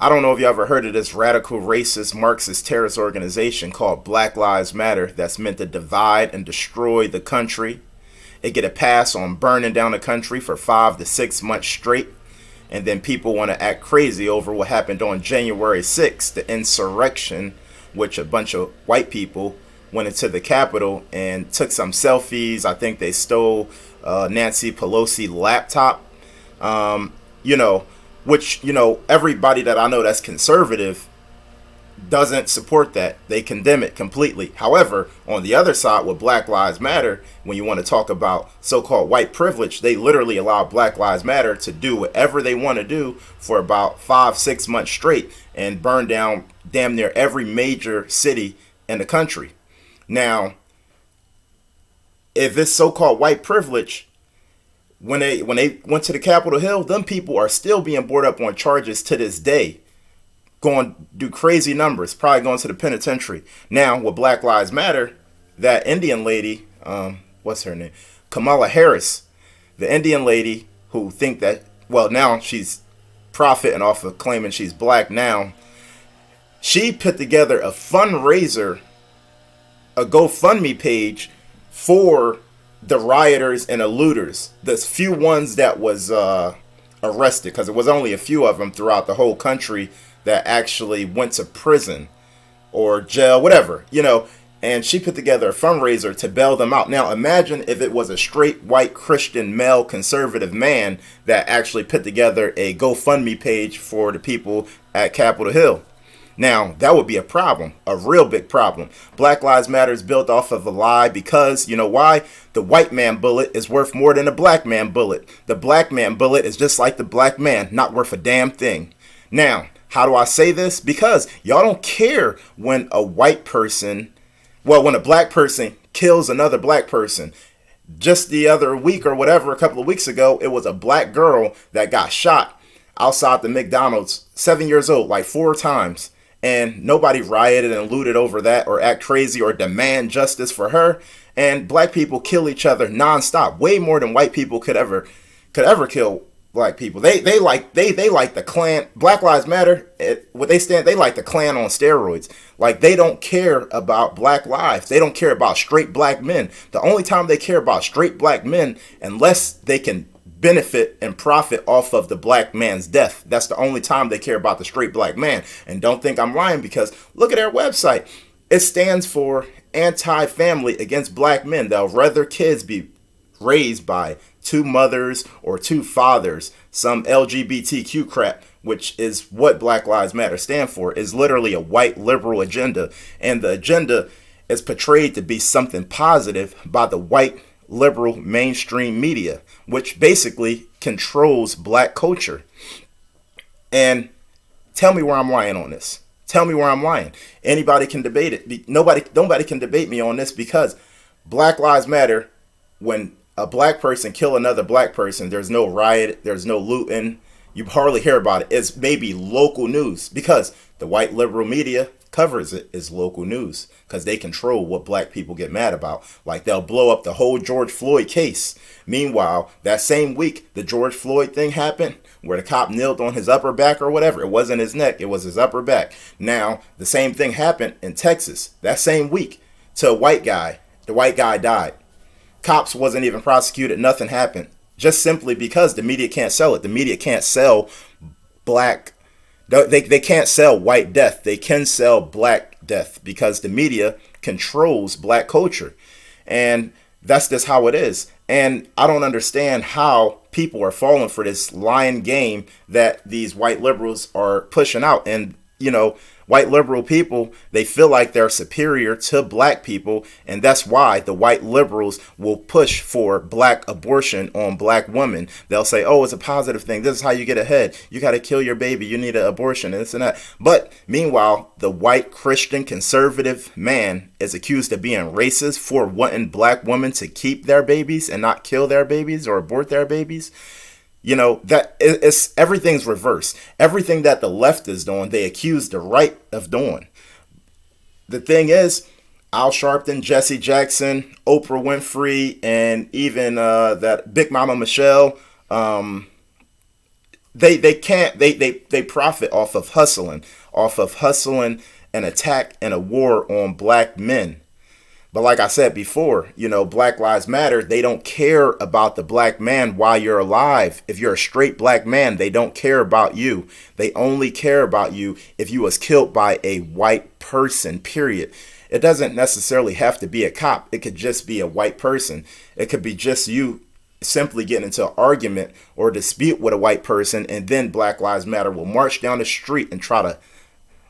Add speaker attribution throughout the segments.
Speaker 1: I don't know if you ever heard of this radical racist Marxist terrorist organization called Black Lives Matter that's meant to divide and destroy the country. It get a pass on burning down the country for 5 to 6 months straight. And then people want to act crazy over what happened on January 6th, the insurrection, which a bunch of white people went into the Capitol and took some selfies. I think they stole Nancy Pelosi laptop. You know, which, everybody that I know that's conservative doesn't support that. They condemn it completely. However, on the other side with Black Lives Matter, when you want to talk about so-called white privilege, they literally allow Black Lives Matter to do whatever they want to do for about 5, 6 months straight and burn down damn near every major city in the country. Now, if it's so-called white privilege, when they went to the Capitol Hill, them people are still being brought up on charges to this day, going to do crazy numbers, probably going to the penitentiary. Now, with Black Lives Matter, that Indian lady, what's her name? Kamala Harris, the Indian lady who think that, well, now she's profiting off of claiming she's black now. She put together a fundraiser, a GoFundMe page for the rioters and the looters, the few ones that was arrested, because it was only a few of them throughout the whole country that actually went to prison or jail, whatever, and she put together a fundraiser to bail them out. Now, imagine if it was a straight white Christian male conservative man that actually put together a GoFundMe page for the people at Capitol Hill. Now, that would be a problem, a real big problem. Black Lives Matter is built off of a lie because, you know why? The white man bullet is worth more than the black man bullet. The black man bullet is just like the black man, not worth a damn thing. Now, how do I say this? Because y'all don't care when a white person, when a black person kills another black person. Just the other week or whatever, a couple of weeks ago, it was a black girl that got shot outside the McDonald's, 7 years old, like 4 times. And nobody rioted and looted over that or act crazy or demand justice for her. And black people kill each other nonstop, way more than white people could ever kill black people. They like the Klan. Black Lives Matter, they like the Klan on steroids. Like, they don't care about black lives. They don't care about straight black men. The only time they care about straight black men, unless they can benefit and profit off of the black man's death. That's the only time they care about the straight black man. And don't think I'm lying, because look at their website. It stands for anti-family against black men. They'll rather kids be raised by 2 mothers or 2 fathers, some LGBTQ crap, which is what Black Lives Matter stand for, is literally a white liberal agenda. And the agenda is portrayed to be something positive by the white liberal mainstream media, which basically controls black culture. And tell me where I'm lying on this. Tell me where I'm lying. Anybody can debate it. Nobody can debate me on this, because Black Lives Matter, when a black person kill another black person, there's no riot, there's no looting. You hardly hear about it. It's maybe local news, because the white liberal media covers it as local news, because they control what black people get mad about. Like, they'll blow up the whole George Floyd case. Meanwhile, that same week the George Floyd thing happened, where the cop kneeled on his upper back or whatever. It wasn't his neck, it was his upper back. Now, the same thing happened in Texas that same week to a white guy. The white guy died. Cops wasn't even prosecuted. Nothing happened. Just simply because the media can't sell it. The media can't sell black. They can't sell white death. They can sell black death, because the media controls black culture. And that's just how it is. And I don't understand how people are falling for this lying game that these white liberals are pushing out. And, white liberal people, they feel like they're superior to black people. And that's why the white liberals will push for black abortion on black women. They'll say, oh, it's a positive thing. This is how you get ahead. You got to kill your baby. You need an abortion, and this and that. But meanwhile, the white Christian conservative man is accused of being racist for wanting black women to keep their babies and not kill their babies or abort their babies. That it's everything's reversed. Everything that the left is doing, they accuse the right of doing. The thing is, Al Sharpton, Jesse Jackson, Oprah Winfrey, and even that Big Mama Michelle, They can't they profit off of hustling an attack and a war on black men. But like I said before, Black Lives Matter, they don't care about the black man while you're alive. If you're a straight black man, they don't care about you. They only care about you if you was killed by a white person, period. It doesn't necessarily have to be a cop. It could just be a white person. It could be just you simply getting into an argument or dispute with a white person, and then Black Lives Matter will march down the street and try to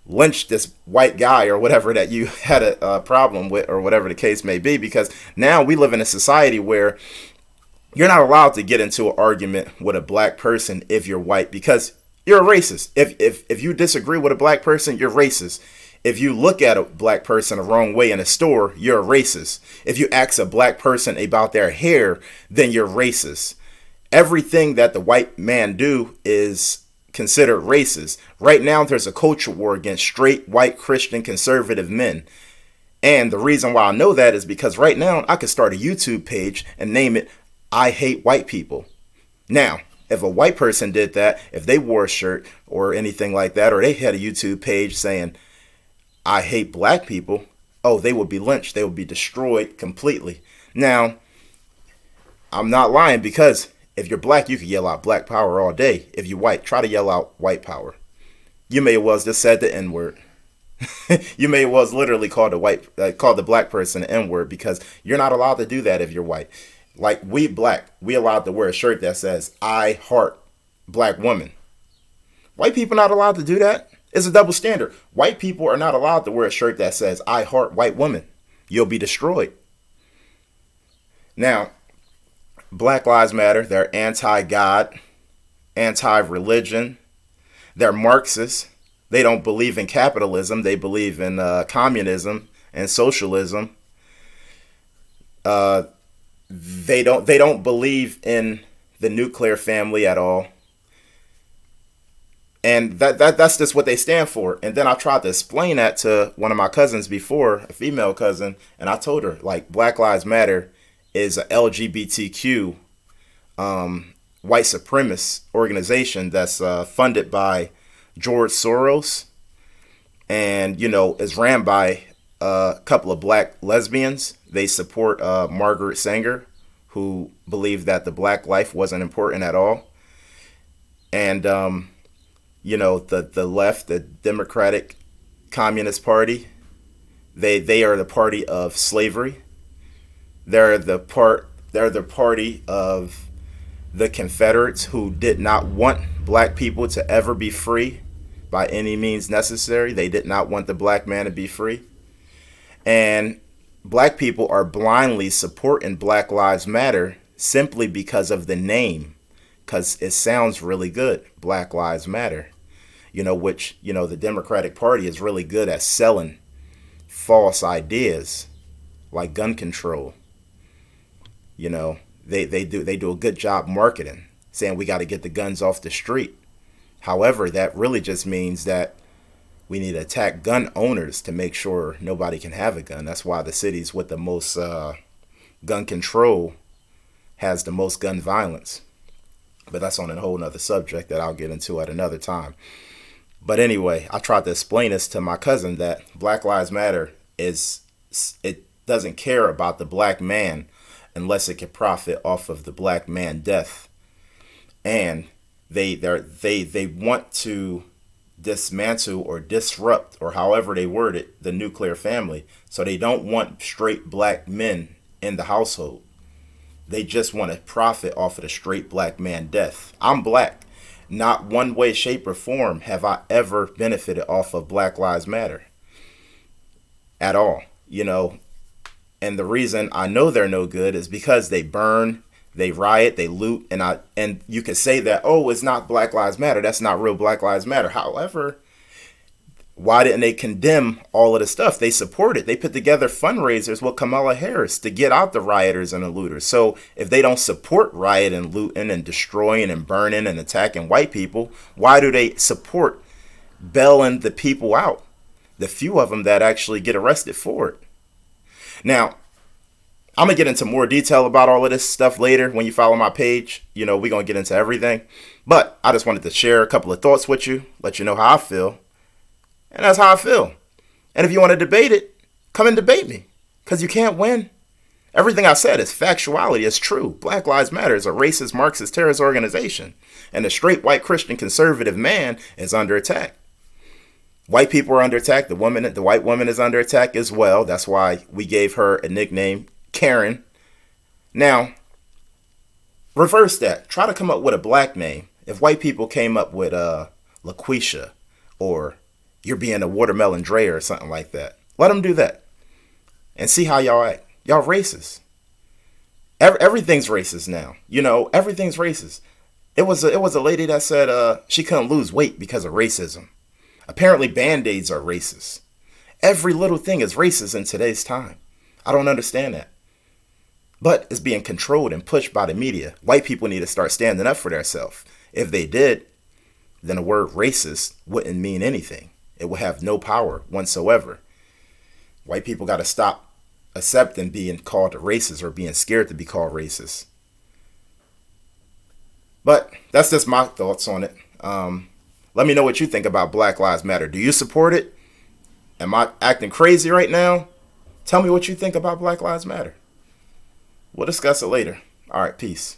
Speaker 1: lynch this white guy or whatever that you had a problem with, or whatever the case may be. Because now we live in a society where you're not allowed to get into an argument with a black person if you're white, because you're a racist. If you disagree with a black person, you're racist. If you look at a black person the wrong way in a store, you're a racist. If you ask a black person about their hair, then you're racist. Everything that the white man do is considered racist. Right now, there's a culture war against straight, white, Christian, conservative men. And the reason why I know that is because right now, I could start a YouTube page and name it, I Hate White People. Now, if a white person did that, if they wore a shirt or anything like that, or they had a YouTube page saying, I hate black people, oh, they would be lynched. They would be destroyed completely. Now, I'm not lying, because if you're black, you can yell out black power all day. If you're white, try to yell out white power. You may well just said the N-word. You may well literally call the black person the N-word, because you're not allowed to do that if you're white. Like we allowed to wear a shirt that says, I heart black woman. White people not allowed to do that. It's a double standard. White people are not allowed to wear a shirt that says, I heart white woman. You'll be destroyed. Now, Black Lives Matter, they're anti-God, anti-religion, they're Marxists. They don't believe in capitalism. They believe in communism and socialism. They don't believe in the nuclear family at all. And that's just what they stand for. And then I tried to explain that to one of my cousins before, a female cousin, and I told her, like, Black Lives Matter is a LGBTQ white supremacist organization that's funded by George Soros, and is ran by a couple of black lesbians. They support Margaret Sanger, who believed that the black life wasn't important at all. And the left, the Democratic Communist Party, they are the party of slavery. They're the party of the Confederates, who did not want black people to ever be free by any means necessary. They did not want the black man to be free. And black people are blindly supporting Black Lives Matter simply because of the name, because it sounds really good, Black Lives Matter, which, the Democratic Party is really good at selling false ideas like gun control. They do a good job marketing, saying we got to get the guns off the street. However, that really just means that we need to attack gun owners to make sure nobody can have a gun. That's why the cities with the most gun control has the most gun violence. But that's on a whole nother subject that I'll get into at another time. But anyway, I tried to explain this to my cousin, that Black Lives Matter it doesn't care about the black man unless it can profit off of the black man death. And they want to dismantle or disrupt, or however they word it, the nuclear family. So they don't want straight black men in the household. They just want to profit off of the straight black man death. I'm black. Not one way, shape, or form have I ever benefited off of Black Lives Matter at all. And the reason I know they're no good is because they burn, they riot, they loot, and you can say that, oh, it's not Black Lives Matter. That's not real Black Lives Matter. However, why didn't they condemn all of the stuff? They supported. They put together fundraisers with Kamala Harris to get out the rioters and the looters. So if they don't support rioting, looting, and destroying and burning and attacking white people, why do they support bailing the people out? The few of them that actually get arrested for it. Now, I'm going to get into more detail about all of this stuff later when you follow my page. We're going to get into everything. But I just wanted to share a couple of thoughts with you, let you know how I feel. And that's how I feel. And if you want to debate it, come and debate me. Because you can't win. Everything I said is factuality. It's true. Black Lives Matter is a racist, Marxist, terrorist organization. And the straight white Christian conservative man is under attack. White people are under attack. The white woman is under attack as well. That's why we gave her a nickname, Karen. Now, reverse that. Try to come up with a black name. If white people came up with LaQuisha or you're being a watermelon Dre or something like that, let them do that and see how y'all act. Y'all racist. Everything's racist now. Everything's racist. It was a lady that said she couldn't lose weight because of racism. Apparently Band-Aids are racist. Every little thing is racist in today's time. I don't understand that. But it's being controlled and pushed by the media. White people need to start standing up for themselves. If they did, then the word racist wouldn't mean anything. It would have no power whatsoever. White people got to stop accepting being called a racist or being scared to be called racist. But that's just my thoughts on it. Let me know what you think about Black Lives Matter. Do you support it? Am I acting crazy right now? Tell me what you think about Black Lives Matter. We'll discuss it later. All right, peace.